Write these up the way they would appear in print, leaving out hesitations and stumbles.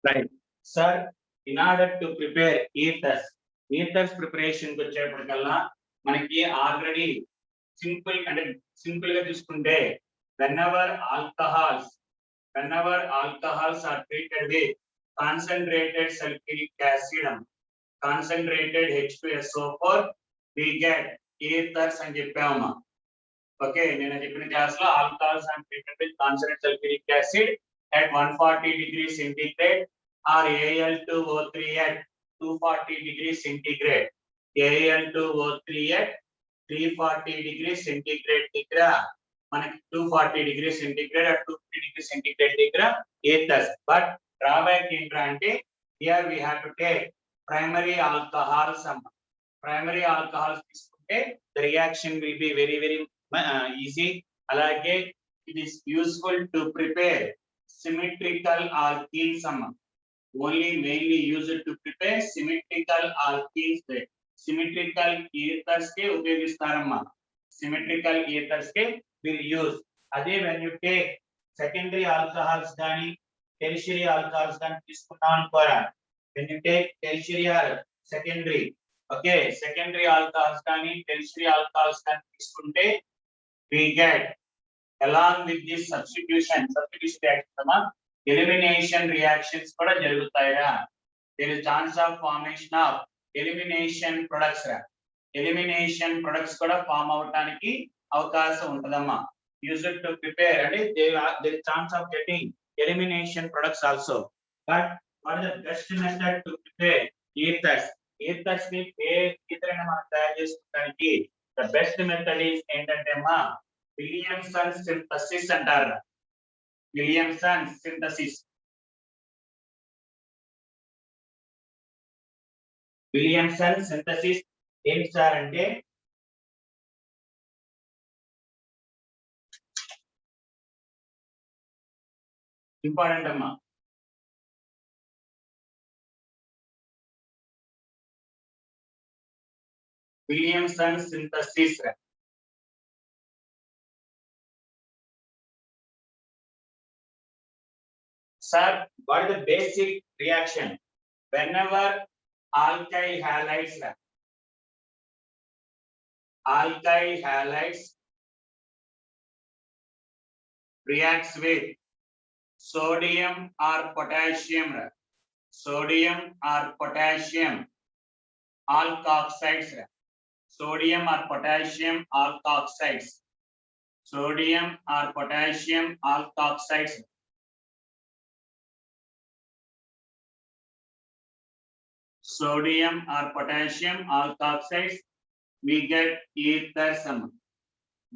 Right. Sir, in order to prepare ethers preparation కు వచ్చేప్పటికల్లా మనకి already simple గా చూసుకుంటే whenever alcohols are treated with concentrated sulfuric acid, concentrated H2SO4, we get ethers అని చెప్పామా. Okay, నేను చెప్పిన class లో alcohols are treated with concentrated sulfuric acid at 140 degrees centigrade or Al2O3 at 240 degrees centigrade. Al2O3 at 340 degrees centigrade దగ్గర మనకి 240 degrees centigrade at 250 degrees centigrade దగ్గర ethers. But drawback ఏంటంటే here we have to take primary alcohols. Primary alcohols తీసుకుంటే the reaction will be very easy. అలాగే it is useful to prepare symmetrical alkenes. Only mainly used to prepare symmetrical alkenes. Symmetrical ethers ke upayogistaramma. Symmetrical ethers ke will use. Ade when you take secondary alcohols gaani tertiary alcohols gaani తీసుకున్నాం అనుకోరా, when you take tertiary or secondary, okay, secondary alcohols gaani tertiary alcohols gaani తీసుకుంటే we get along with this substitution reaction elimination reactions kuda jarugutayra. There is chance of formation of elimination products. Elimination products kuda form avuttaniki avakasam untadamma. Use it to prepare and there is chance of getting elimination products also. But what is the best method to prepare ethers? Ethers ni ether ani మనం తయారు చేసుకోవడానికి the best method is ఏంటంటే అమ్మా Williamson synthesis అంటారు. Williamson synthesis. Williamson synthesis ఏంటి sir అంటే important అమ్మా. Williamson synthesis. Sir, what is the basic reaction? Whenever alkyl halides reacts with sodium or potassium alkoxides. Sodium or potassium alkoxides. Sodium or potassium alkoxides. Sodium or potassium alkoxides, we get ethers.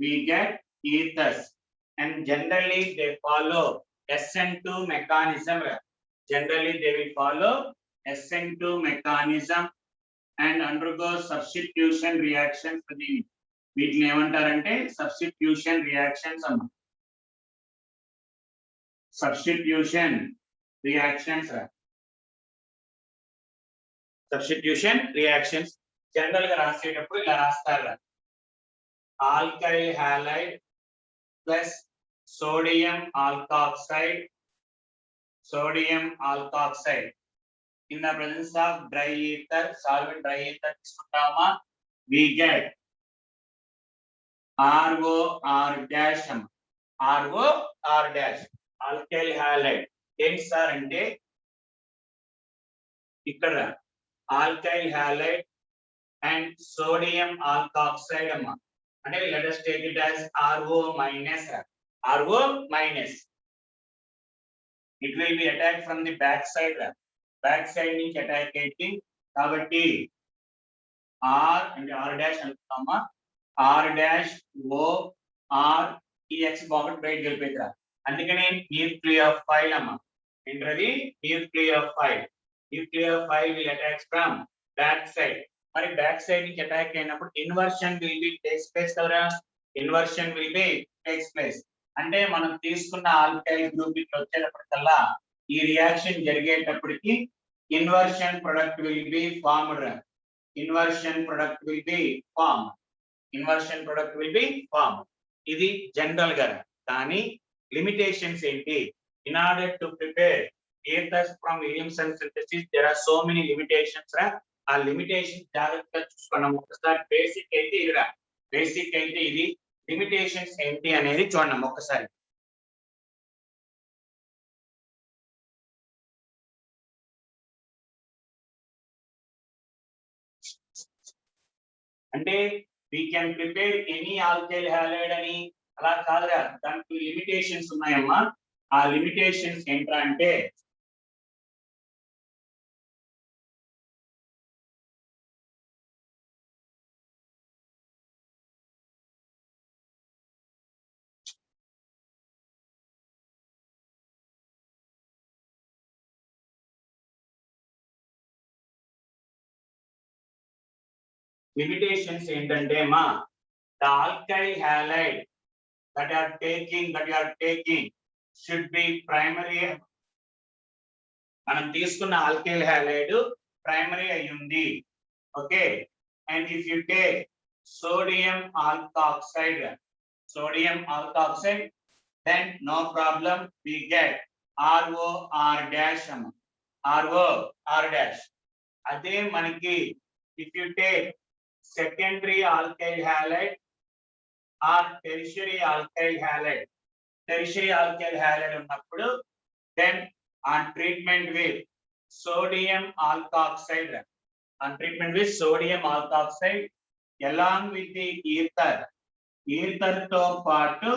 We get ethers, and generally they follow SN2 mechanism. Generally they will follow SN2 mechanism and undergo substitution reactions. వీటిని ఏమంటారంటే substitution reactions. Substitution reactions. Substitution reactions general గా రాసేటప్పుడు ఇలా రాస్తారు. Alkyl halide plus sodium alkoxide in the presence of dry ether, solvent dry ether తీసుకుంటామా, we get ROR dash. ROR dash alkyl halide ఏంటి sir అంటే ఇక్కడ alkyl halide and sodium alkoxide amma. And let us take it as RO minus. It will be attacked from the back side. Nunchi attack aiti kabatti R and R dash antumma. R dash O R EX pocket bite gelipedra. Andukane nucleophile amma. Entradi nucleophile. Nucleophile will attack from back side. మరి back side నుంచి attack అయినప్పుడు inversion will be takes place కదరా. Inversion will be takes place అంటే మనం తీసుకున్న alkyl group ఇట్లా వచ్చేటప్పటికల్లా ఈ రియాక్షన్ జరిగేటప్పటికి inversion product will be formed. ఇది జనరల్ గా. కానీ లిమిటేషన్స్ ఏంటి? In order to prepare ethers from Williamson synthesis, there are so many limitations ra. ఆ లిమిటేషన్ జాగ్రత్తగా చూసుకున్నాం. ఒకసారి బేసిక్ అయితే ఇదిరా, బేసిక్ అయితే ఇది, లిమిటేషన్స్ ఏంటి అనేది చూడండి ఒక్కసారి. అంటే we can prepare any alkyl halide అని అలా కాదురా, దానికి లిమిటేషన్స్ ఉన్నాయమ్మా. ఆ లిమిటేషన్స్ ఏంట్రా అంటే లిమిటేషన్స్ ఏంటంటే మా the alkyl halide that you are taking should be primary. మనం తీసుకున్న ఆల్కైల్ హాలైడ్ ప్రైమరీ అయ్యింది. Okay, and if you take sodium alkoxide, then no problem, we get ROR dash, ROR dash. అదే మనకి if you take secondary alkyl halide or tertiary alkyl halide ఉన్నప్పుడు then on treatment with sodium alkoxide, along with the ether తో పాటు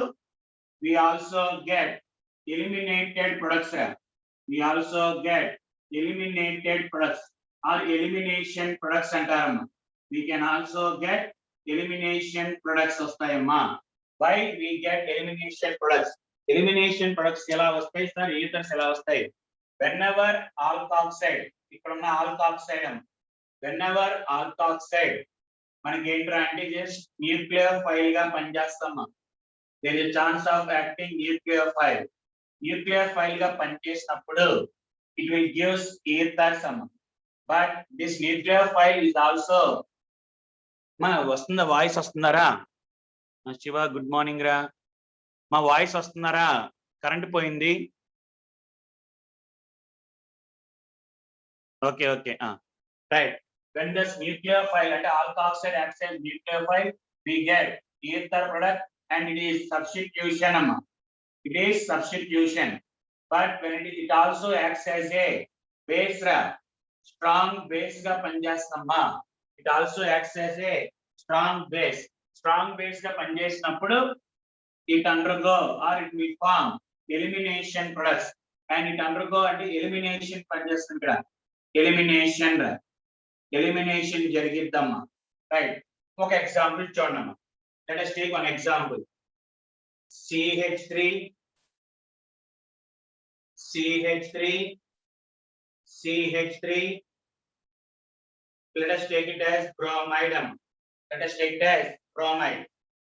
we also get eliminated products, or elimination products అంటారమ్మా. we can also get elimination products వస్తాయమ్మా. why we get elimination products? ఎలా వస్తాయి sir? ఈథర్స్ ఎలా వస్తాయి? whenever alkoxide, ఇక్కడ ఉన్న alkoxide, whenever alkoxide మనకి ఏంట్రా అంటే జస్ట్ న్యూక్లియోఫైల్ గా పనిచేస్తామా. there is a chance of acting nucleophile గా పనిచేసినప్పుడు it will gives ethers అమ్మా. but this nucleophile is also మన వస్తుందా? వాయిస్ వస్తున్నారా? శివ గుడ్ మార్నింగ్ రా, మా వాయిస్ వస్తున్నారా? కరెంట్ పోయింది. Okay okay right. when this nucleophile అంటే alkoxide acts as nucleophile, we get ether product and it is substitution amma. but when it also acts as a base ra, strong base ga panjasthamma. it also acts as a strong base ga panjestinapudu it undergo or it will form elimination products, and it undergo అంటే elimination panjestunda, elimination జరిగిద్దమ్మా. Right, ఒక example చూడమ్మా. let us take one example. CH3 let us take it as bromide.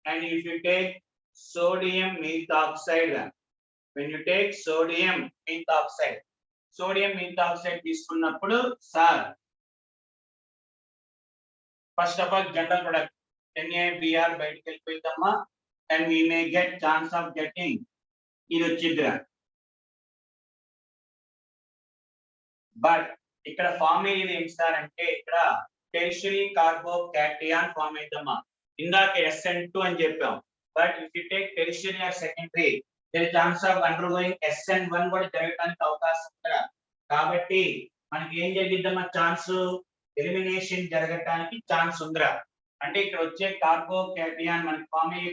And if you take sodium methoxide, when you take sodium methoxide తీసుకున్నప్పుడు sir first of all general product NaBr బయటికి వెళ్ళిపోయిందమ్మా, and we may get chance of getting ఇది వచ్చిద్దిరా. But ఇక్కడ form అయ్యేది ఏంటి sir అంటే ఇక్కడ tertiary కార్బోకాటియాన్ form అవుతామా. ఇందాక SN2 అని చెప్పాం, but if you take tertiary or secondary there is chance of undergoing SN1 కూడా జరగడానికి అవకాశం ఉందా. కాబట్టి మనకి ఏం జరిగిద్దమ్మా? ఛాన్స్ ఎలిమినేషన్ జరగడానికి ఛాన్స్ ఉందిరా. అంటే ఇక్కడ వచ్చే కార్బోకాటియాన్ మనకి ఫామ్ అయ్యే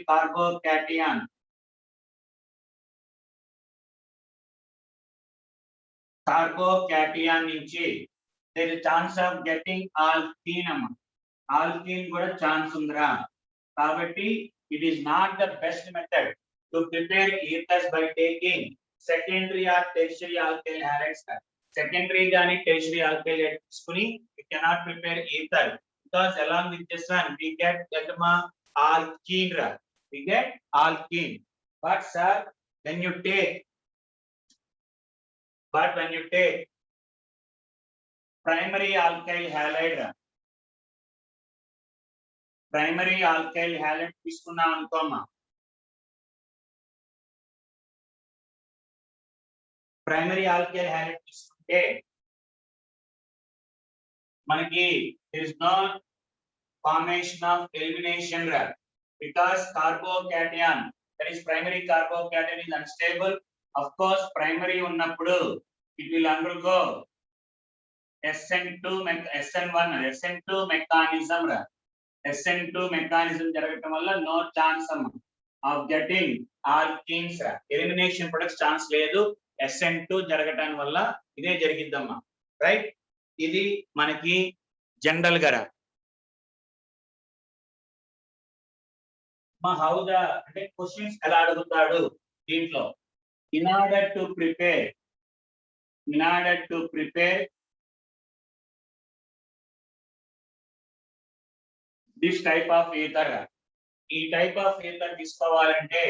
కార్బోకాటియాన్ నుంచి there is chance of getting alkene అమ్మా. ఆల్కీన్ కూడా ఛాన్స్ ఉందిరా. కాబట్టి it is not the best method to prepare ethers by taking secondary or tertiary alkyl halides. Secondary గాని tertiary alkyl halides తీసుకుని we cannot prepare ether, because along with this one we get alkene ra. But sir, when you take primary alkyl halide తీసుకున్నాం అనుకోమా. Primary alkyl halide తీసుకుంటే మనకి there is no formation of elimination because carbocation, that is primary carbocation is unstable. Of course primary ఉన్నప్పుడు it will undergo SN2 mechanism జరగటం వల్ల no chance of getting alkenes elimination products chance లేదు. SN2 జరగటం వల్ల ఇదే జరిగిద్దమ్మా, right? ఇది మనకి general గా హౌ ద అంటే క్వశ్చన్స్ ఎలా అడుగుతాడు దీంట్లో. in order to prepare this type of ether, ఈ టైప్ ఆఫ్ ఈథర్ తీసుకోవాలంటే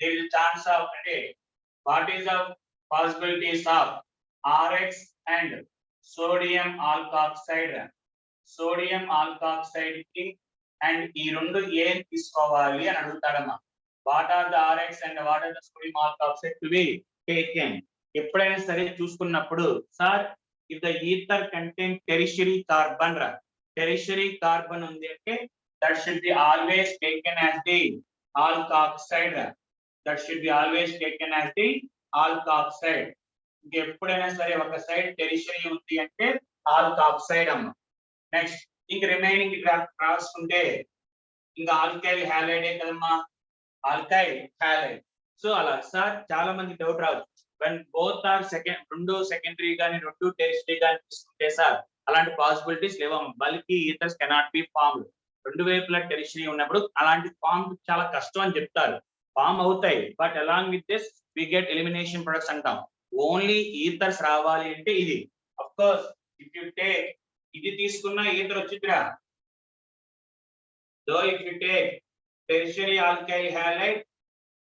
there is a chance of అంటే what is the possibilities of RX and sodium alkoxide కి అండ్ ఈ రెండు ఏం తీసుకోవాలి అని అడుగుతాడమ్మా. What are the RX and what are the sodium alkoxide to be taken. ఎప్పుడైనా సరే చూసుకున్నప్పుడు sir if the ether contain tertiary carbon ఉంది అంటే that should be always taken as the alkoxide. ఎప్పుడైనా సరే ఒక సైడ్ టెరిషరీ ఉంది అంటే ఆల్కాక్సైడ్ అమ్మ. నెక్స్ట్ ఇంక రిమైనింగ్ రాసుకుంటే ఇంకా ఆల్కైల్ హ్యాలైడే కదమ్మా, ఆల్కైల్ హ్యాలైడ్. సో అలా సార్ చాలా మంది డౌట్ రావచ్చు, when both are రెండు సెకండరీ గాని రెండు టెరిషరీ గాని తీసుకుంటే సార్ అలాంటి పాసిబిలిటీస్ లేవమ్మా. Bulky ethers cannot be formed. రెండు వైపులా టెరిషరీ ఉన్నప్పుడు అలాంటి ఫార్మ్ చాలా కష్టం అని చెప్తారు. ఫార్మ్ అవుతాయి but along with this we get elimination products అంటాం. ఓన్లీ ఈథర్స్ రావాలి అంటే ఇది. Of course if you take ఇది తీసుకున్న ఈథర్ వచ్చిద్దిరా. So if you take tertiary alkyl halide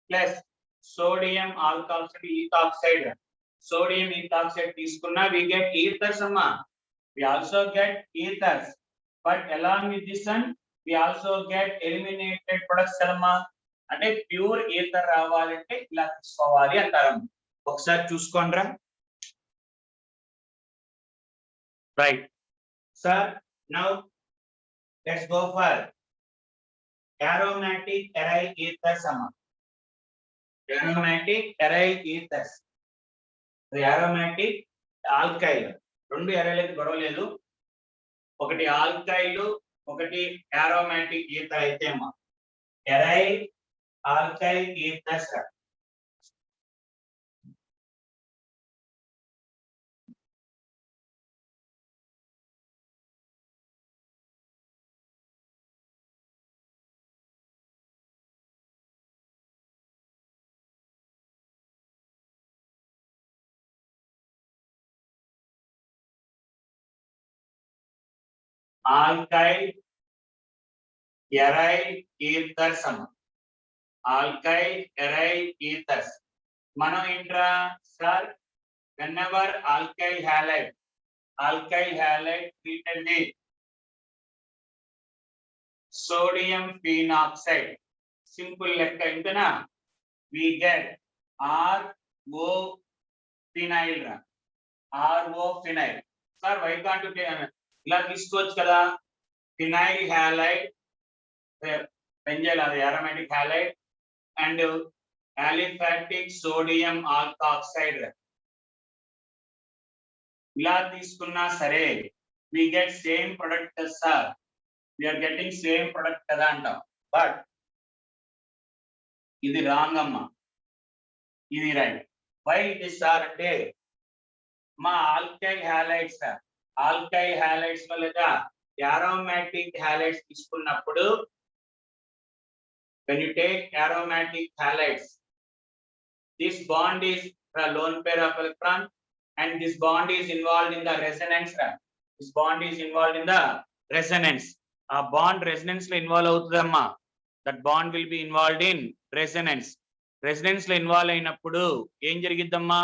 plus sodium ethoxide తీసుకున్నా వి గెట్ ఈథర్స్ అమ్మా. We also get ethers but along with this one we also get eliminated products కదమ్మా. అంటే pure ether రావాలంటే ఇలా తీసుకోవాలి అంటారమ్మా. ఒకసారి చూసుకోండిరా. Right sir, now let's go for aromatic aryl ethers అమ్మా. aromatic aryl ethers, aromatic alkyl రెండు ఎరైల్ అయితే గొడవలేదు. ఒకటి ఆల్కైల్ ఒకటి aromatic ఈథర్ అయితే అమ్మా ఎరైల్ ఆల్కైల్ ఈథర్స్. ఆల్కైల్ ఎరైల్ ఈథర్స్ అమ్మ. ఆల్కైల్ ఎరైల్ ఈథర్స్ మనం ఏంట్రా sir, whenever alkyl halide treated with sodium phenoxide, simple లెక్క ఇంతనా, we get RO phenyl రా. RO phenyl sir why can't you ఇలా తీసుకోవచ్చు కదా. ఫినైల్ హ్యాలైడ్ బెంజైల్ అది aromatic halide and aliphatic sodium alkoxide ఇలా తీసుకున్నా సరే we get same product కదా sir. we are getting same product కదా అంటాం. బట్ ఇది రాంగ్ అమ్మా, ఇది రైట్. వై ఇది సార్ అంటే మా ఆల్కైల్ హ్యాలైడ్స్ లో లేదా aromatic halides తీసుకున్నప్పుడు when you take aromatic halides, this bond is a lone pair of electron and this bond is involved in the resonance. ఆ బాండ్ రెసొనెన్స్ లో ఇన్వాల్వ్ అవుతుందమ్మా. That bond will be involved in resonance. లో involve అయినప్పుడు ఏం జరిగిద్దమ్మా,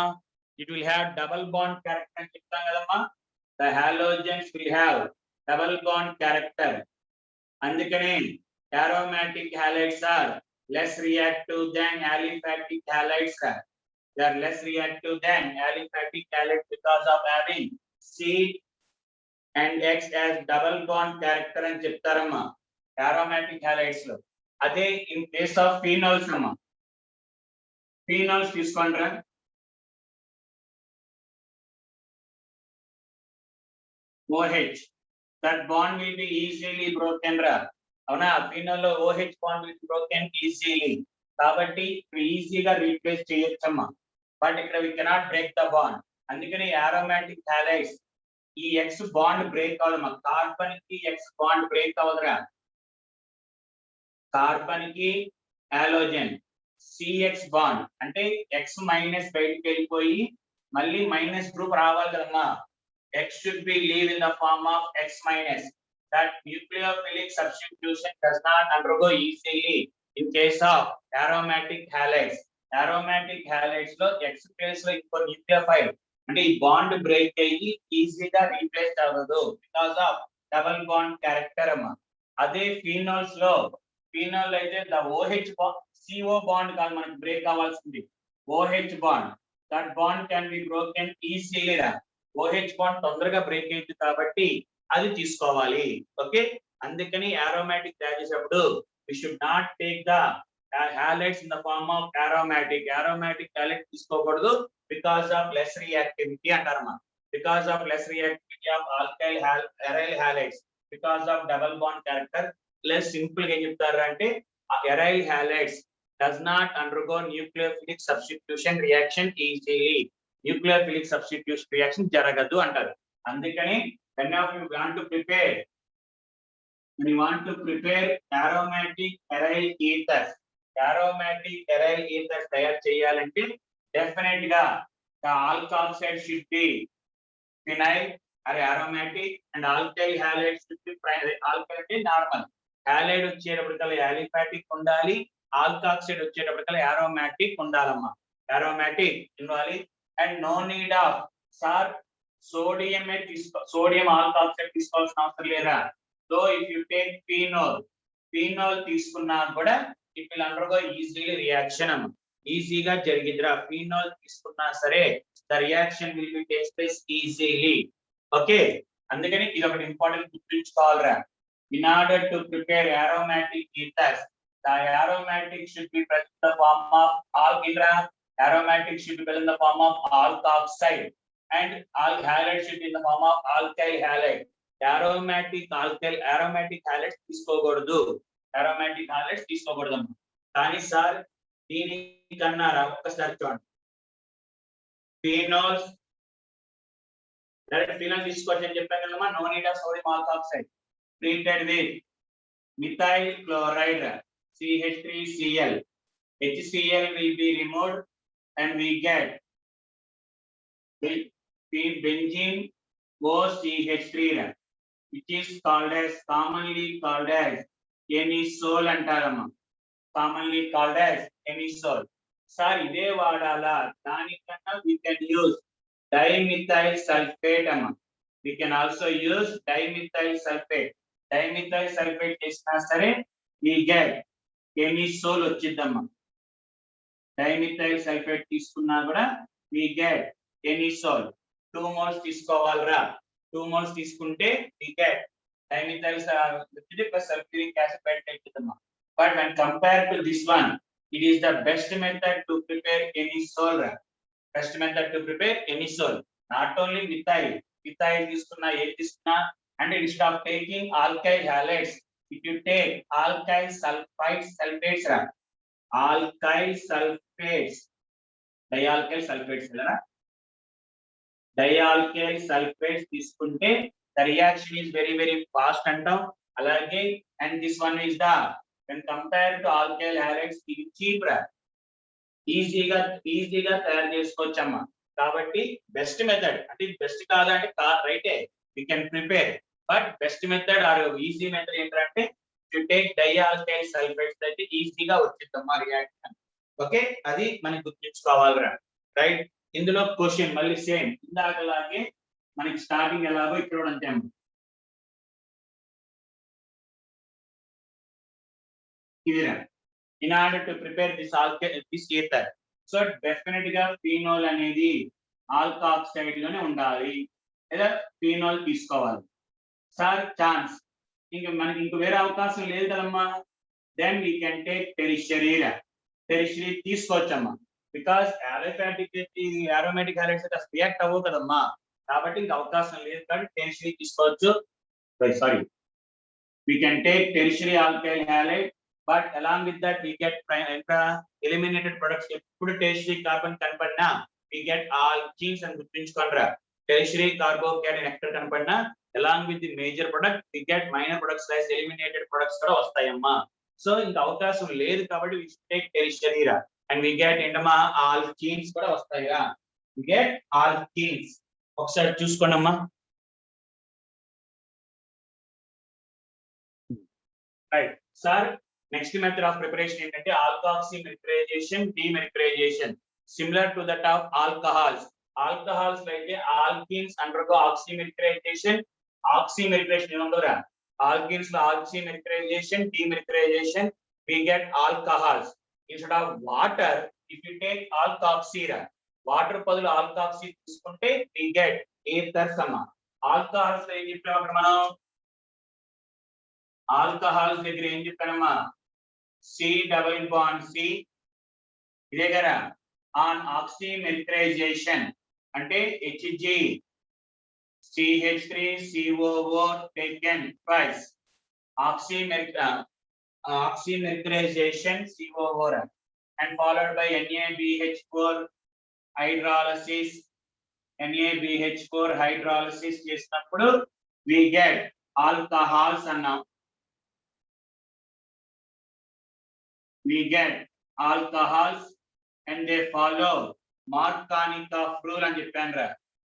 it will have double bond character అని చెప్తాం కదమ్మా. The halogens will have double bond character. అందుకనే aromatic halides are less reactive than aliphatic halides. they are less reactive than aliphatic halides because of having C and X as double bond character అని చెప్తారమ్మా aromatic halides లో. అదే in case of phenols అమ్మా, phenols తీసుకోండిరా. OH, that bond will be easily broken రా. అవునా, phenol లో OH bond will be broken easily, కాబట్టి ఈజీగా replace చేయొచ్చమ్మా. But ఇక్కడ we cannot break the bond. అందుకని aromatic halides ఈ X బాండ్ బ్రేక్ అవ్వదమ్మా. కార్బన్ కి X బాండ్ బ్రేక్ అవ్వదురా. కార్బన్ కి హాలోజన్ CX బాండ్ అంటే X మైనస్ బయటికి వెళ్ళిపోయి మళ్ళీ మైనస్ గ్రూప్ రావాలి కదమ్మా. X should be leave in the form of X minus. That nucleophilic substitution does not undergo easily in case of aromatic halides. Aromatic halides లో X place లో ఇంకో nucleophile అంటే ఈ బాండ్ బ్రేక్ అయ్యి ఈజీగా replace అవ్వదు because of double bond character అమ్మా. అదే ఫీనోల్స్ లో, ఫీనోల్ అయితే the OH bond, CO bond కాదు మనకి బ్రేక్ అవ్వాల్సింది, OH bond. That bond can be broken easily రా. OH బాండ్ తొందరగా బ్రేక్ అయింది కాబట్టి అది తీసుకోవాలి. ఓకే, అందుకని aromatic తయారు చేసేటప్పుడు we should not take the halides in the form of aromatic halide తీసుకోకూడదు because of less reactivity అంటారమ్మా. because of less reactivity of alkyl aryl halides because of double bond character. less simple గా ఏం చెప్తారు అంటే aryl halides does not undergo nucleophilic substitution reaction easily. nucleophilic substitution reaction జరగదు అంటారు. అందుకని when you want to prepare, when you want to prepare aromatic aryl ethers, aromatic aryl ethers తయారు చేయాలంటే definite గా the alkoxide should be phenyl or aromatic and alkyl halide should be primary. alkyl అంటే normal, halide వచ్చేటప్పటికల్లా aliphatic ఉండాలి, alkoxide వచ్చేటప్పటికల్లా aromatic ఉండాలమ్మా. aromatic ఇవ్వాలి. and no need of sir sodium sodium alkoxide తీసుకోవాల్సిన అవసరం లేదా. so if you take phenol తీసుకున్నా కూడా it will undergo easily reaction అమ్మా. ఈజీగా జరిగిద్దిరా. ఫీనోల్ తీసుకున్నా సరే the reaction will be takes place easily. Okay, అందుకని ఇది ఒకటి important గుర్తుంచుకోవాలిరా. in order to prepare aromatic ethers, the aromatic should be present in the form of aromatic should be present in the form of alkoxide and halide should be in the form of alkyl halide. aromatic halides తీసుకోకూడదు, aromatic halides తీసుకోకూడదు. కానీ sir దీనికన్నా ఒక్కసారి చూడండి, phenols direct phenol తీసుకోవచ్చు అని చెప్పాను కదమ్మా. No need of sodium alkoxide treated with methyl chloride CH3Cl. HCl will be removed and we get benzene OCH3 which is called as commonly called as anisole అంటారమ్మా. commonly called as anisole. Sir ఇదే వాడాలా, దానికన్నా we can use dimethyl sulfate అమ్మా. we can also use dimethyl sulfate. dimethyl sulfate చేసినా సరే we get anisole వచ్చిద్దమ్మా. dimethyl sulfate తీసుకున్నా కూడా we get anisole. 2 moles తీసుకోవాలిరా. 2 moles తీసుకుంటే we get dimethyl plus sulfuric acid బయటకు వెళ్తుందమ్మా. but when compared to this one, it is the best method to prepare anisole. best method to prepare anisole. not only methyl తీసుకున్నా ఏ తీసుకున్నా, and instead of taking alkyl halides, if you take alkyl sulfates alkyl sulfates dialkyl sulfates కదా, dialkyl sulfates తీసుకుంటే the reaction is very very fast అంటాం. అలాగే and this one is the when compared to alkyl halides ఇది cheap రా, ఈజీగా తయారు చేసుకోవచ్చమ్మా. కాబట్టి best method అంటే బెస్ట్ కాదంటే రైటే, we can prepare, but best method or easy method ఏంటంటే to take dialkyl sulfates అయితే ఈజీగా వచ్చిందమ్మా రియాక్షన్. ఓకే, అది మనకి గుర్తుంచుకోవాలిరా. రైట్, ఇందులో క్వశ్చన్ మళ్ళీ సేమ్ ఇందాకలాగే మనకి స్టార్టింగ్ ఎలాగో ఇక్కడ కూడా అంతే. ఇదిరా, in order to prepare this ether, so definite గా ఫీనోల్ అనేది ఆల్కాక్సైడ్ లోనే ఉండాలి లేదా ఫీనోల్ తీసుకోవాలి. సార్ ఛాన్స్ మనకి ఇంక వేరే అవకాశం లేదు కదమ్మా. Then we can take tertiary తీసుకోవచ్చమ్మా. బికాస్ అలోఫాటిక్ అరోమాటిక్ హాలైడ్స్ అయితే రియాక్ట్ అవ్వవు కదమ్మా, కాబట్టి ఇంక అవకాశం లేదు కాబట్టి టెరిషరీ తీసుకోవచ్చు. Sorry, we can take tertiary alkyl halide, but along with that we get eliminated products. ఎప్పుడు tertiary carbon కనపడినా we get alkenes అని గుర్తుంచుకోండిరా. tertiary carbocation ఎక్కడ కనపడినా along with the major product we get minor products like eliminated products కూడా వస్తాయమ్మా. So ఇంకా అవకాశం లేదు కాబట్టి we should take tertiary రా, and we get ఏంటమ్మా alkenes కూడా వస్తాయిరా. we get alkenes. ఒకసారి చూసుకోండి అమ్మా. Right, sir. Next method of preparation ఏంటంటే alkoxymercurization, demercurization. Similar to that of alcohols. Alcohols అయితే alkenes undergo oxymercurization. Oxymercurization ఏమంటారా? Alkenes లో oxymercurization, demercurization, we get alcohols. Instead of water, if you take alkoxy, water బదులు alkoxy తీసుకుంటే we get ethers అమ్మా. Alcohols లో ఏం చెప్పాం అక్కడ మనం? ఆల్కహాల్స్ దగ్గర ఏం చెప్పానమ్మా? C double bond C ఇదే కదా. ఆన్ ఆక్సిమెర్క్యురైజేషన్ అంటే Hg CH3COO taken twice. Oxymercurization COO and followed by NaBH4 hydrolysis. NaBH4 hydrolysis చేసినప్పుడు we get alcohols అన్నాం. We get alcohols and they follow Markovnikov rule అని చెప్పానురా.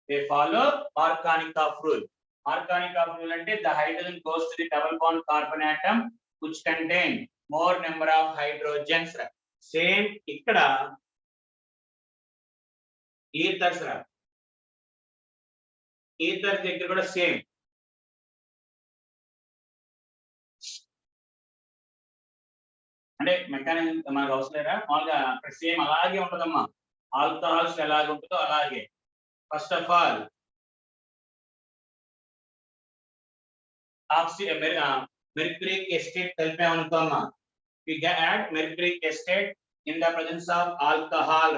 They follow Markovnikov rule. Markovnikov rule అంటే the hydrogen goes to the double bond carbon atom which contain more number of hydrogens. Same ఇక్కడ ethers రా. ethers దగ్గర కూడా same. అంటే mechanism మనకు అవసరం లేదా? మామూలుగా అక్కడ సేమ్ అలాగే ఉంటుందమ్మా. ఆల్కహాల్స్ ఎలాగ ఉంటుందో అలాగే. First of all mercuric acid కలిపామనుకోమ్మా. we add mercuric acid in the presence of alcohol.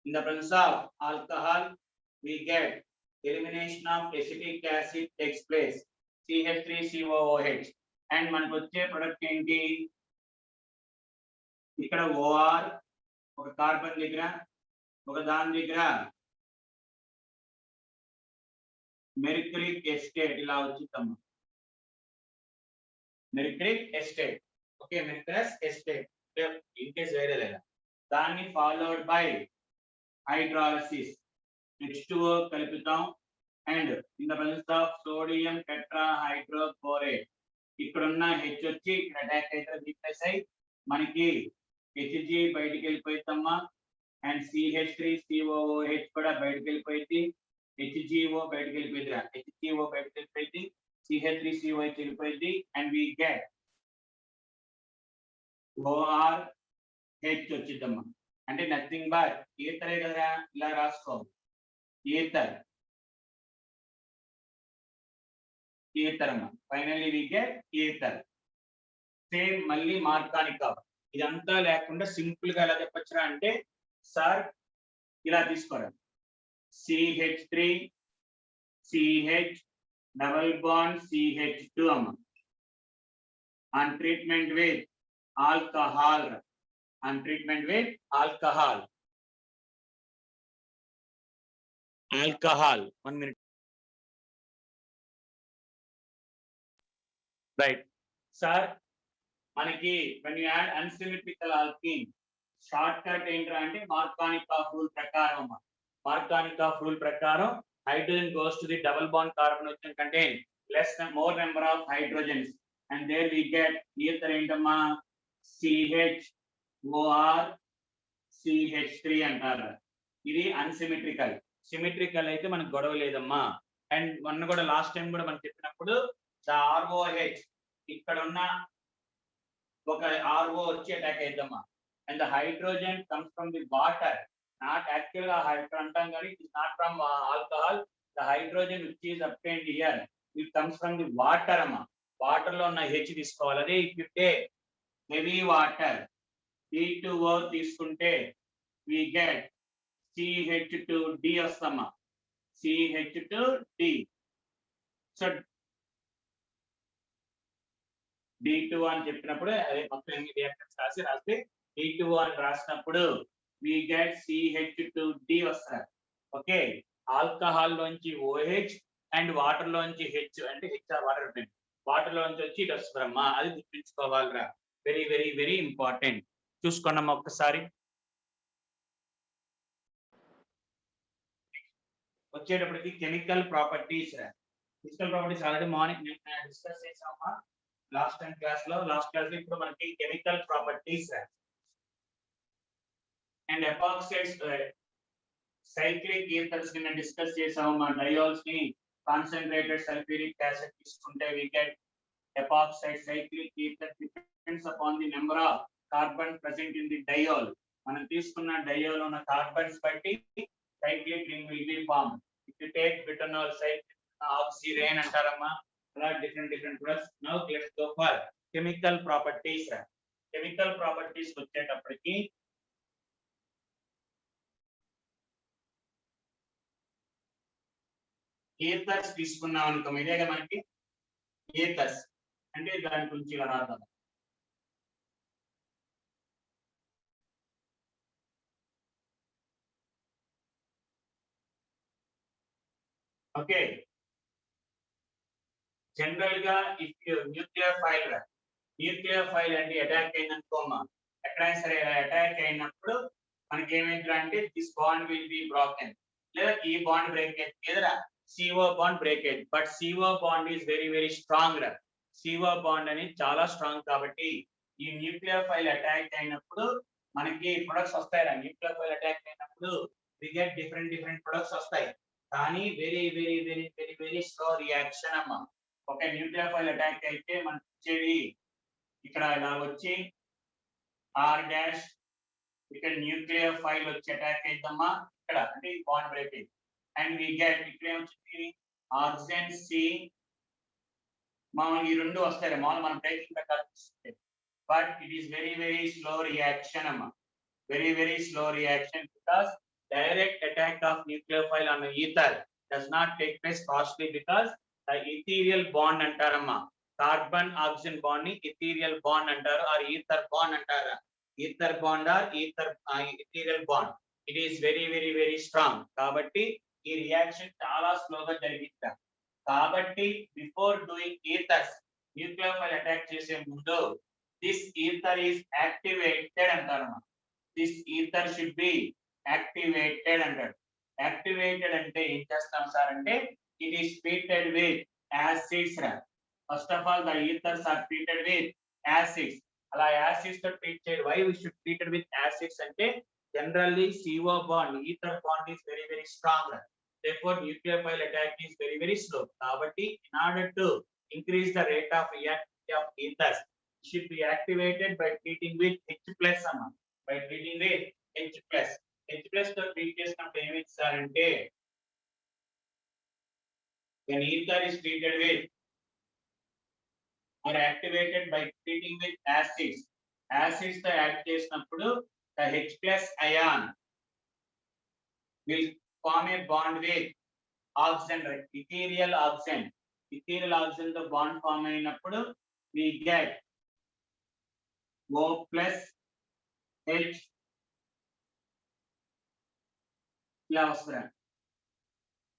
In the presence of alcohol we get elimination of acetic acid takes place, CH3COOH, and మనకు వచ్చే product ఏంటి? ఇక్కడ OR ఒక carbon దగ్గర ఒక దాని దగ్గర mercuric acetate ఇలా వచ్చిందమ్మా. Mercuric acetate, okay, mercurous acetate in case వేరే లేదా. దాన్ని ఫాలోడ్ బై హైడ్రాలసిస్, H2O కలుపుతాం and in the presence of sodium tetrahydrochloride. ఇక్కడ ఉన్న H వచ్చి ఇక్కడ అటాక్ అయితే రీప్లేస్ అయ్యి మనకి Hg బయటికి వెళ్ళిపోయిందమ్మా అండ్ CH3COOH కూడా బయటికి వెళ్ళిపోయింది. HGO బయటికి వెళ్ళిపోయింది. HGO బయటికి వెళ్ళిపోయింది, CH3COH వెళ్ళిపోయింది అండ్ we get ORH వచ్చిందమ్మా. అంటే నథింగ్ బట్ ఈథరే కదా. ఇలా రాసుకో, ఈథర్ అమ్మా. Finally we get ether. Same మళ్ళీ మార్కానికవ్. ఇదంతా లేకుండా సింపుల్ గా ఎలా చెప్పొచ్చురా అంటే సార్ ఇలా తీసుకోరా. CH3 CH double bond CH2 అమ్మ. on treatment with alcohol. on treatment with alcohol. 1 minute. right sir, మనకి when you add unsymmetrical alkene short cut ఏంట్రా అంటే మార్కానికవ్ రూల్ ప్రకారం అమ్మా. మార్కానికవ్ రూల్ ప్రకారం hydrogen goes to the double bond carbon which contain more number of hydrogens and there we get ether ఏంటమ్మా CHOR CH3 అంటారు. ఇది unsymmetrical. Symmetrical అయితే మనకు గొడవ లేదమ్మా. అండ్ మొన్న కూడా లాస్ట్ టైం కూడా మనం చెప్పినప్పుడు ROH ఇక్కడ ఉన్న ఒక RO వచ్చి attack అయిద్దమ్మా. and the hydrogen comes from the water, not actually it is not from alcohol. The hydrogen which is obtained here, it comes from the water amma. Water lo ఉన్న H తీసుకోవాలి. అదే if you take heavy water C2O తీసుకుంటే we get CH2D వస్తమ్మా. CH2D. So D2 అని చెప్పినప్పుడు అదే మొత్తం reactance రాస్తే D2 అని రాసినప్పుడు we get CH2D వస్తారు. ఓకే, ఆల్కహాల్ లోంచి OH అండ్ వాటర్ లోంచి H అంటే HR వాటర్ ఉంటుంది. వాటర్ లోంచి వచ్చి ఇటు వస్తారమ్మా. అది గుర్తుంచుకోవాలిరా. Very very very important. చూసుకోండమ్మా ఒక్కసారి. వచ్చేటప్పటికి chemical properties. Physical properties already morning discuss చేసామా లాస్ట్ క్లాస్ లో. ఇప్పుడు మనకి chemical properties and epoxides cyclic ethers ని డిస్కస్ చేసాము. డయోల్స్ ని కాన్సన్ట్రేటెడ్ సల్ఫ్యూరిక్ యాసిడ్ తీసుకుంటే we get epoxide cyclic ether depends upon the number of carbon present in the diol. మనం తీసుకున్న diol ఉన్న కార్బన్స్ బట్టి cyclic ring will be formed. If you take butanol cyclic oxyrane అంటారమ్మా. అలా different products. Now let's go for chemical properties. Chemical properties వచ్చేటప్పటికి ఈథర్స్ తీసుకున్నాం అనుకో. ఇదేగా మనకి ఈథర్స్ అంటే దాని గురించి ఇలా రాద్దాం. ఓకే, జనరల్ గా ఇఫ్ న్యూక్లియర్ ఫైల్ అంటే అటాక్ అయిందనుకోమ్మా. ఎక్కడైనా సరే అటాక్ అయినప్పుడు మనకి ఏమైందంటే this bond will be broken, లేదా ఈ బాండ్ బ్రేక్ అయింది, లేదా CO బాండ్ బ్రేక్ అయింది. But CO bond is very very strong. CO bond అనేది చాలా స్ట్రాంగ్. కాబట్టి ఈ న్యూక్లియర్ ఫైల్ అటాక్ అయినప్పుడు మనకి ప్రొడక్ట్స్ వస్తాయి. న్యూక్లియర్ ఫైల్ అటాక్ అయినప్పుడు we get different ప్రొడక్ట్స్ వస్తాయి. కానీ very very very very very slow reaction అమ్మా. ఒక న్యూక్లియర్ ఫైల్ అటాక్ అయితే మనకి వచ్చేది ఇక్కడ ఇలా వచ్చి R' ఇక్కడ న్యూక్లియర్ ఫైల్ వచ్చి అటాక్ అయిద్దమ్మా. ఇక్కడ అంటే బాండ్ బ్రేక్ అయింది. అండ్ we get ఇక్కడ ఏమొచ్చింది ఆక్సిజన్ C. మామూలుగా ఈ రెండు వస్తాయి. మామూలు మనం బ్రేకింగ్ ప్రకారం చూస్తే. But it is very very slow reaction అమ్మా. Very very slow reaction because direct attack of nuclear file on ether does not take place costly because the ethereal bond antarama. Carbon oxygen bond ni ethereal bond antaru or ether bond antara. Ether bond or ethereal bond, it is very very very strong. Kabatti ee reaction chaala slow ga jarigita. Kabatti before doing ethers nuclear file attack chese mundu this ether is activated antarama. This ether should be activated అంటారు. Activated అంటే ఏం చేస్తాం sir అంటే it is treated with acids. First of all the ethers are treated with acids. అలా acids తో treat చేయడం. Why we should treated with acids అంటే generally CO bond ether bond is very very strong. therefore nuclear file attack is very very slow. కాబట్టి in order to increase the rate of reactivity of ethers should be activated by treating with H+ అన్న. by treating with H+. H+ తో treat చేసినప్పుడు ఏమి ఇస్తారంటే when ether is treated with or activated by treating with acids తో add చేసినప్పుడు the H+ ion will form a bond with oxygen, ethereal oxygen తో bond form అయినప్పుడు we get O+ H ఇలా వస్తుంది.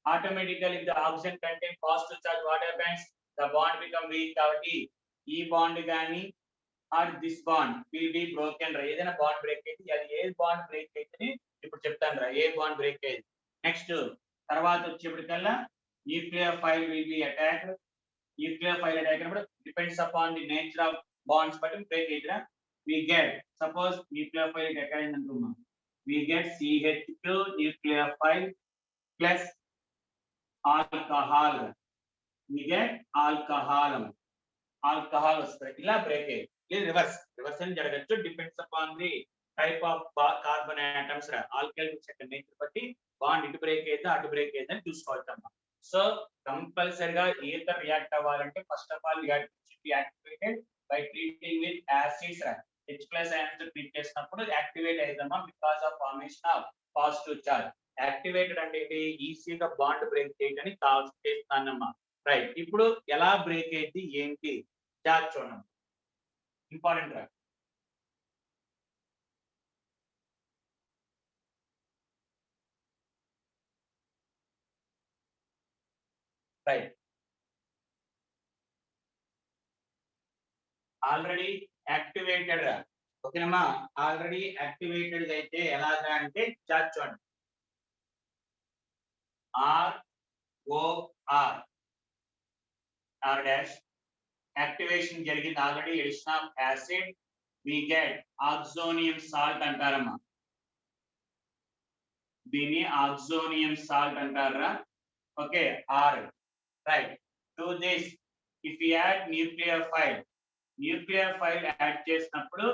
Automatically if the oxygen contain positive charge, what happens? The bond become weak. కాబట్టి ఈ bond గాని or this bond will be broken. ఏదైనా bond break అయితే అది ఏ బాండ్ బ్రేక్ అయితే ఇప్పుడు చెప్తాను రా. ఏ బాండ్ బ్రేక్ అయితే నెక్స్ట్ తర్వాత వచ్చేప్పటికల్లా nucleophile will be attacked. Nucleophile attack అయినప్పుడు depends upon the nature of bonds బట్టి బ్రేక్ అయితేరా we get suppose nuclear file attack అయిందనుకున్నాం. we get CH2 nuclear file plus alcohol. we get alcohol వస్తాయి. ఇలా break అయ్యి reverse అని జరగచ్చు. Depends upon the type of carbon atoms రా alkyl groups యొక్క నేచర్ బట్టి బాండ్ ఇటు బ్రేక్ అయితే అటు బ్రేక్ అయితే అని చూసుకోవచ్చమ్మా. సో కంపల్సరిగా ఈథర్ రియాక్ట్ అవ్వాలంటే first of all activated by treating with acids రా. H+ ions ట్రీట్ చేసినప్పుడు యాక్టివేట్ అవుతుందమ్మా because of formation of positive charge. Activated అంటే ఏంటి, ఈజీగా బాండ్ బ్రేక్ చేయడానికి కావాల్సి చేస్తానమ్మా. రైట్, ఇప్పుడు ఎలా బ్రేక్ అయింది ఏంటి చార్జ్ చూడండి, ఇంపార్టెంట్ రా. రైట్, ఆల్రెడీ యాక్టివేటెడ్ రా. ఓకేనమ్మా, ఆల్రెడీ యాక్టివేటెడ్ అయితే ఎలాగా అంటే చార్జ్ చూడండి, ROR R డాష్ యాక్టివేషన్ జరిగింది already. Addition of acid we get oxonium salt అంటారమ్మా. దీన్ని ఆక్సోనియం సాల్ట్ అంటారా. Okay, R. Right, to this if you add nucleophile add చేసినప్పుడు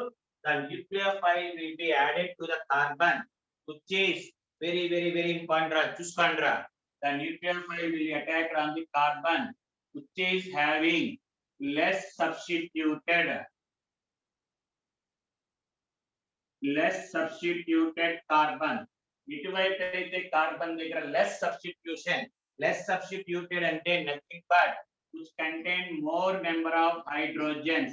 the nucleophile will be added to the carbon which is very important రా. చూసుకోండి రా, the nucleophile will attack on the carbon which is having less substituted carbon. ఇటువైపు అయితే carbon దగ్గర less substituted అంటే nothing but which contain more number of hydrogens.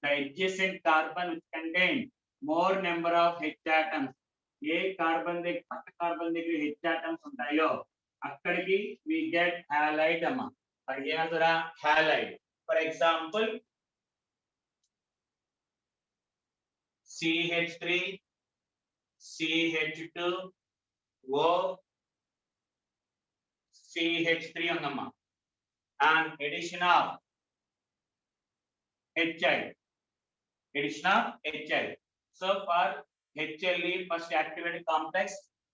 The adjacent carbon which contain more number of H atoms. A carbon దగ్గర పక్క carbon దగ్గర H atoms ఉంటాయో అక్కడికి we get halide అమ్మా. అది ఏమంటారా, halide. For example CH3 CH2 O CH3 ఉందమ్మా, and addition of HI. So for HLE first activated complex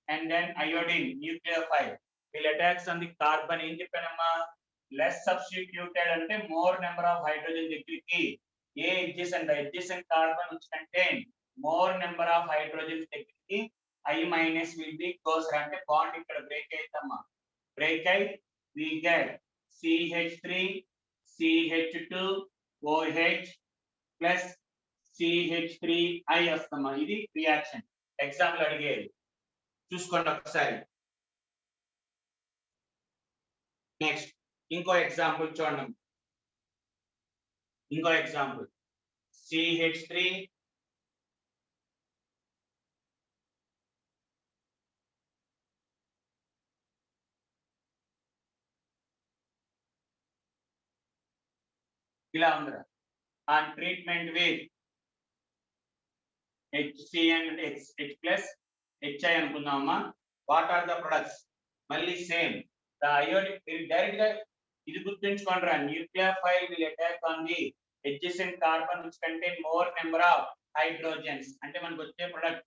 and then iodine nucleophile will attacks on the carbon. ఏం చెప్పానమ్మా, less substituted అంటే more number of hydrogen దగ్గరికి ఏ adjacent carbon which contain more number of hydrogen దగ్గరికి I- will be closer అంటే bond ఇక్కడ break అవుతమ్మా. Break అయి we get CH3 CH2 OH plus CH3I వస్తామా. ఇది reaction. Example అడిగేది చూసుకోండి ఒకసారి. నెక్స్ట్ ఇంకో ఎగ్జాంపుల్ చూడండి, ఇంకో ఎగ్జాంపుల్ CH3 ఇలా ఉందిరా. on treatment with HCN and H plus HI అనుకుందామా. వాట్ ఆర్ ద ప్రొడక్ట్స్, మళ్ళీ సేమ్ ద అయోడిక్. డైరెక్ట్ గా ఇది గుర్తుంచుకోండి రా, nucleophile will attack on the adjacent carbon which contain more number of hydrogens. అంటే మనకు వచ్చే product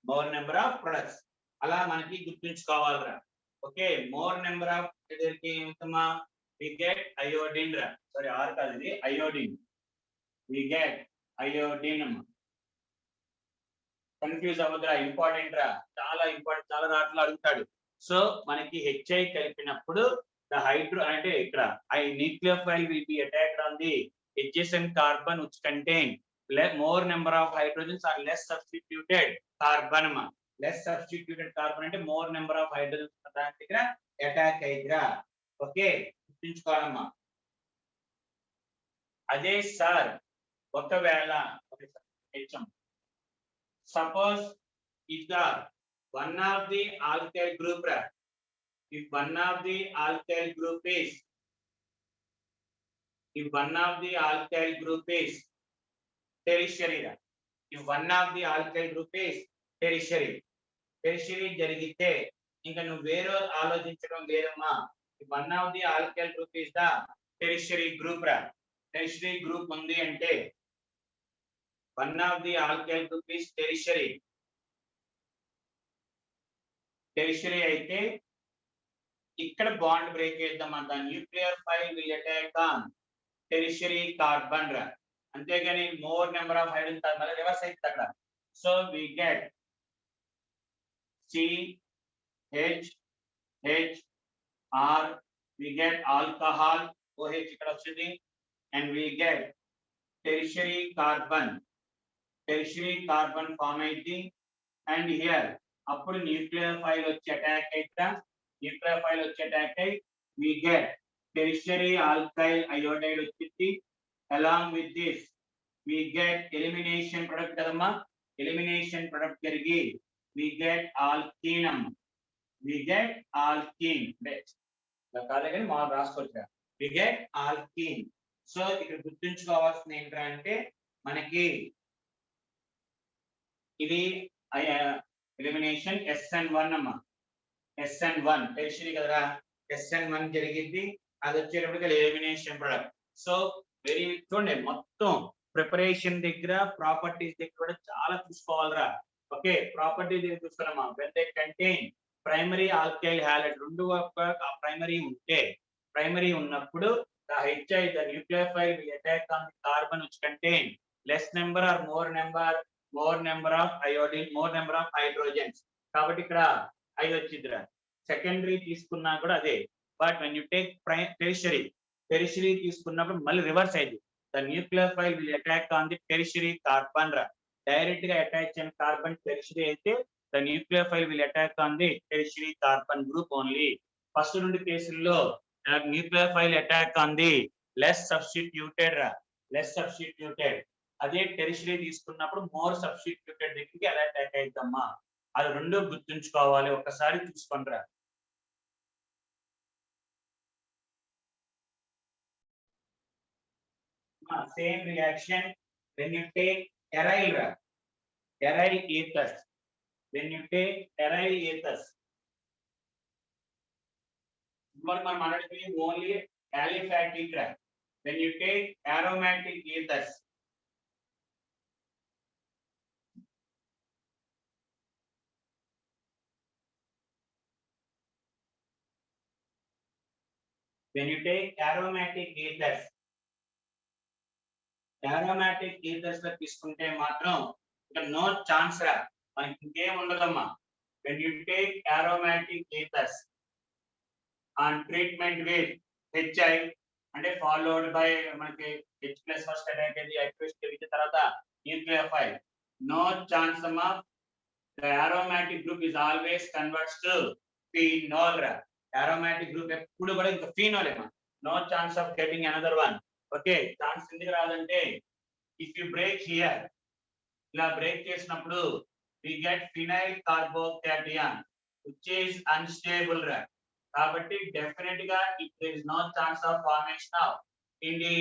more number of products. అలా మనకి గుర్తుంచుకోవాలిరా. ఓకే, మోర్ నెంబర్ ఆఫ్ ఇదరికి ఏమవుతామా, వి గెట్ అయోడిన్ రా. సారీ, ఆర్ కాదు ఇది అయోడిన్. వి గెట్ అయోడిన్ అమ్మా. కన్ఫ్యూజ్ అవ్వదురా, ఇంపార్టెంట్ రా, చాలా ఇంపార్టెంట్, చాలా రాట్లు అడుగుతాడు. సో మనకి HI కలిపినప్పుడు ద హైడ్రో అంటే ఇక్కడ nucleophile will be attacked on the adjacent carbon which contain more number of hydrogens or less substituted carbon అమ్మా. less substituted carbon అంటే more number of hydrogens దాని దగ్గర అటాక్ అయిద్రా. ఓకే, గుర్తుంచుకోవాలమ్మా. అదే sir ఒకవేళ suppose if the one of the alkyl group if one of the alkyl group is tertiary if one of the alkyl group is tertiary జరిగితే ఇంకా నువ్వు వేరే ఆలోచించడం లేదమ్మా. if one of the alkyl group is the tertiary group ఉంది అంటే one of the alkyl group is tertiary. Tertiary అయితే ఇక్కడ బాండ్ బ్రేక్ చేద్దాం అంట. Nuclear file will attack on tertiary carbon రా, అంతేగాని మోర్ నెంబర్ ఆఫ్ హైడ్రోజన్ మళ్ళీ reverse అవుతుంది అక్కడ. So we get CH R, we get alcohol OH ఇక్కడ వచ్చింది, and we get tertiary carbon form అయింది. and here అప్పుడు న్యూక్లియర్ ఫైల్ వచ్చి అటాక్ అయితే we get tertiary alkyl iodide వచ్చింది. along with this we get elimination product కదమ్మా, elimination product జరిగి we get alkene. కాదని మా రాసుకోవచ్చు, we get alkene. సో ఇక్కడ గుర్తుంచుకోవాల్సింది ఏంటంటే మనకి ఇది ఎలిమినేషన్ SN1 అమ్మా, SN1 టెరిషరీ కదరా, SN1 జరిగింది, అది వచ్చేటప్పటికి ఎలిమినేషన్ ప్రొడక్ట్. సో వెరీ చూడండి మొత్తం ప్రిపరేషన్ దగ్గర ప్రాపర్టీస్ దగ్గర కూడా చాలా చూసుకోవాలరా. ఓకే, ప్రాపర్టీస్ దగ్గర చూసుకున్నామా, when they contain primary alkyl halide, రెండు ప్రైమరీ ఉన్నప్పుడు the HI, the nucleophile will attack on the carbon which contain less number or more number of iodine, more number of hydrogens. కాబట్టి ఇక్కడ 5 వచ్చిందిరా. Secondary తీసుకున్నా కూడా అదే, but when you take tertiary తీసుకున్నప్పుడు మళ్ళీ రివర్స్ అయింది. the nucleophile will attack on the tertiary carbon రా, డైరెక్ట్ గా అటాచ్ అయిన కార్బన్ టెరిషరీ అయితే the nucleophile will attack on the tertiary carbon group only. First రెండు కేసుల్లో nucleophile attack on the less substituted. అదే టెరిషరీ తీసుకున్నప్పుడు more substituted దగ్గరికి ఎలా అటాక్ అయిద్దమ్మా, అది రెండు గుర్తుంచుకోవాలి, ఒకసారి చూసుకుంటారా. Same reaction when you take aryl ethers, మనం మాట్లాడుతుంది ఓన్లీ aliphatic రా. when you take aromatic ethers, aromatic ethers లో తీసుకుంటే మాత్రం ఇక్కడ నో ఛాన్స్ రా, మనకి ఇంకేం ఉండదమ్మా. when you take aromatic ethers on treatment with HI అంటే followed by మనకి H+ ఫస్ట్ అటాక్ అయ్యి H+ జరిగిన తర్వాత nucleophile, no chance అమ్మా. the aromatic group is always converts to phenol రా. aromatic group ఎప్పుడు కూడా ఇంకా phenol ఏమా, no chance of getting another one. Okay, chance ఎందుకు రాదంటే if you break here, ఇలా బ్రేక్ చేసినప్పుడు we get phenyl carbocation which is unstable రా. కాబట్టి డెఫినెట్ గా there is no chance of formation of in the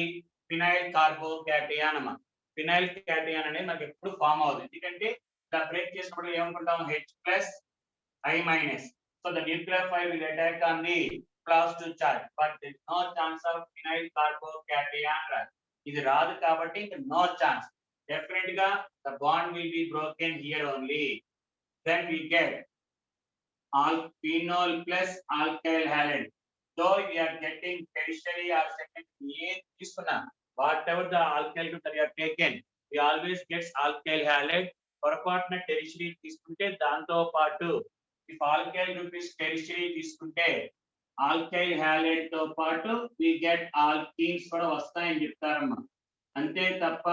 phenyl carbocation అమ్మా. phenyl cation అనేది మనకి ఎప్పుడు ఫామ్ అవుతుంది, ఎందుకంటే ఇలా బ్రేక్ చేసినప్పుడు ఏమనుకుంటాం H+I-. so the nucleophile will attack on the positive charge, but there is no chance of phenyl carbocation. ఇది రాదు కాబట్టి no chance. definitely ga the bond will be broken here only. then we get phenol plus alkyl halide. though we are getting tertiary or secondary తీసుకున్నా, whatever the alkyl group that we have taken, we always gets alkyl halide. పొరపాటున tertiary తీసుకుంటే దాంతో పాటు if alkyl group is tertiary తీసుకుంటే alkyl halide తో పాటు we get alkenes కూడా వస్తాయని చెప్తారమ్మా. అంతే తప్ప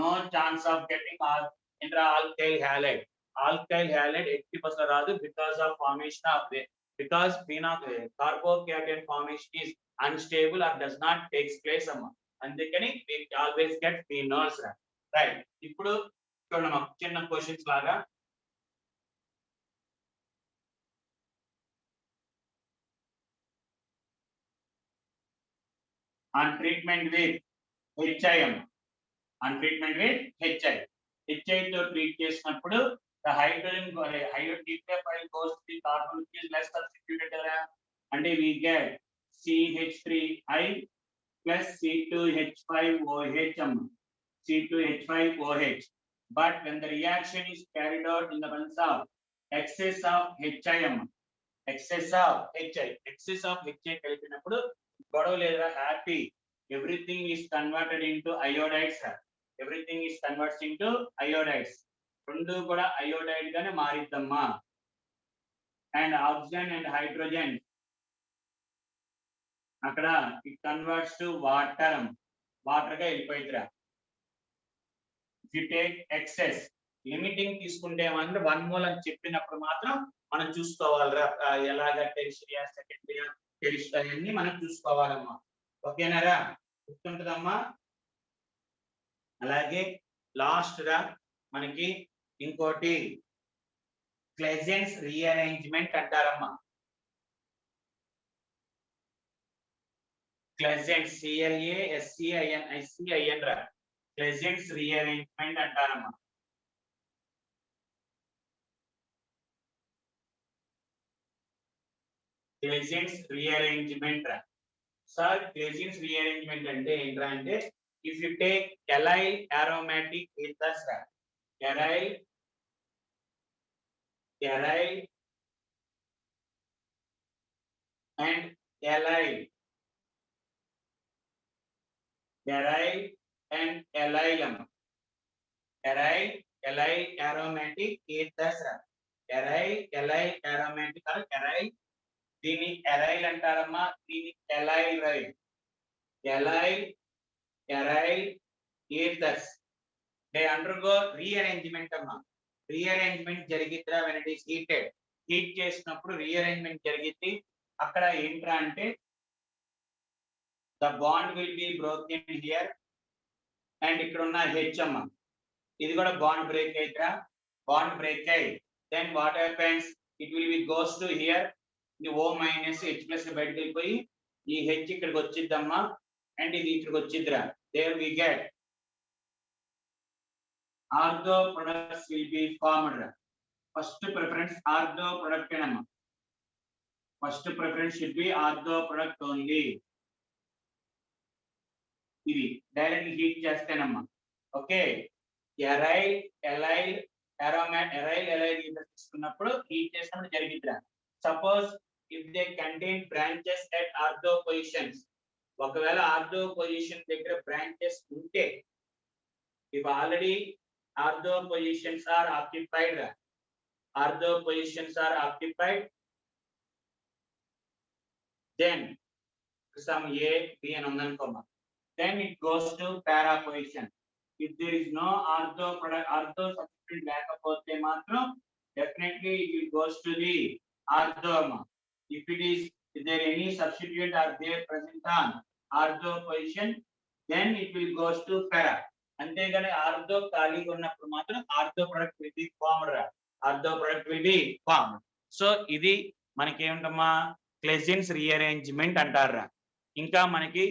no chance of getting alkyl halide. alkyl halide 80% రాదు because of formation of because phenol carbocation formation is unstable or does not takes place అమ్మా. అందుకని we always get phenols right. ఇప్పుడు చూడండి చిన్న క్వశ్చన్స్ లాగా on treatment with HI. HI తో treat చేసినప్పుడు the hydrogen nucleophile goes to the carbon which is less substituted కదా, అంటే we get CH3I plus C2H5OH C2H5OH. but when the reaction is carried out in the presence of excess of హెచ్ఐఎం, excess of HI కలిపినప్పుడు గొడవ లేదురా, happy. Everything is converted into iodides, everything is converts into iodides. రెండు కూడా iodide గానే మారిద్దమ్మా. And oxygen and hydrogen అక్కడ it converts to water, water గా వెళ్ళిపోయిద్దిరా. If you take excess, limiting తీసుకుంటే ఏమంటే 1 మోల్ అని చెప్పినప్పుడు మాత్రం మనం చూసుకోవాలిరా, ఎలాగ టెరిషియా, సెకండరీయా, టెరిషియా అన్ని మనం చూసుకోవాలమ్మా. ఓకేనారా, గుర్తుంటదమ్మా. అలాగే లాస్ట్ రా మనకి ఇంకోటి క్లెజెన్స్ రీఅరేంజ్మెంట్ అంటారమ్మా. క్లెజెన్స్, CLASCIN రా, క్లెజెన్స్ రీఅరేంజ్మెంట్ అంటారమ్మా. క్లెజెన్స్ రీఅరేంజ్మెంట్ రా సార్. క్లెజెన్స్ రీఅరేంజ్మెంట్ అంటే ఏంట్రా అంటే, if you take allyl aromatic ఈథర్స్ రా, arrival and allyl and allyl aromatic ethers, aryl aromatic or aryl, దీని aryl అంటారమ్మా, దీని allyl ethers, they undergo rearrangement అమ్మా. రీఅరేంజ్మెంట్ జరిగిద్దిరా when it is heated, heat చేసినప్పుడు రీఅరేంజ్మెంట్ జరిగిద్ది. అక్కడ ఏంట్రా అంటే the bond will be broken here and ఇక్కడ ఉన్న H అమ్మా, ఇది కూడా బాండ్ బ్రేక్ అయితరా, బాండ్ బ్రేక్ అయి then what happens, it will be goes to here, ఇది O minus H plus బయటకు వెళ్ళిపోయి ఈ H ఇక్కడికి వచ్చిద్దమ్మా, అండ్ ఇది ఇక్కడికి వచ్చిద్దిరా. there we get ortho products will be formed. First preference ortho product ఏనమ్మా, first preference should be ortho product only. ఇది డైరెక్ట్ హీట్ చేస్తేనమ్మా. ఓకే, ఎరైల్ తీసుకున్నప్పుడు హీట్ చేసినప్పుడు జరిగిద్దిరా. Suppose if they contain branches at ortho positions, ఒకవేళ ortho position దగ్గర branches ఉంటే, if already ortho positions are occupied, then some A, B and uncommon, then it goes to para position. If there is no ortho substituent లేకపోతే మాత్రం definitely it will goes to the ortho. If there any substituent are there present on ortho position, then it will goes to para. అంతేగాని ortho ఖాళీగా ఉన్నప్పుడు మాత్రం ortho product will be formed. So ఇది మనకి ఏమిటమ్మా, క్లెజెన్స్ rearrangement అంటారా. ఇంకా మనకి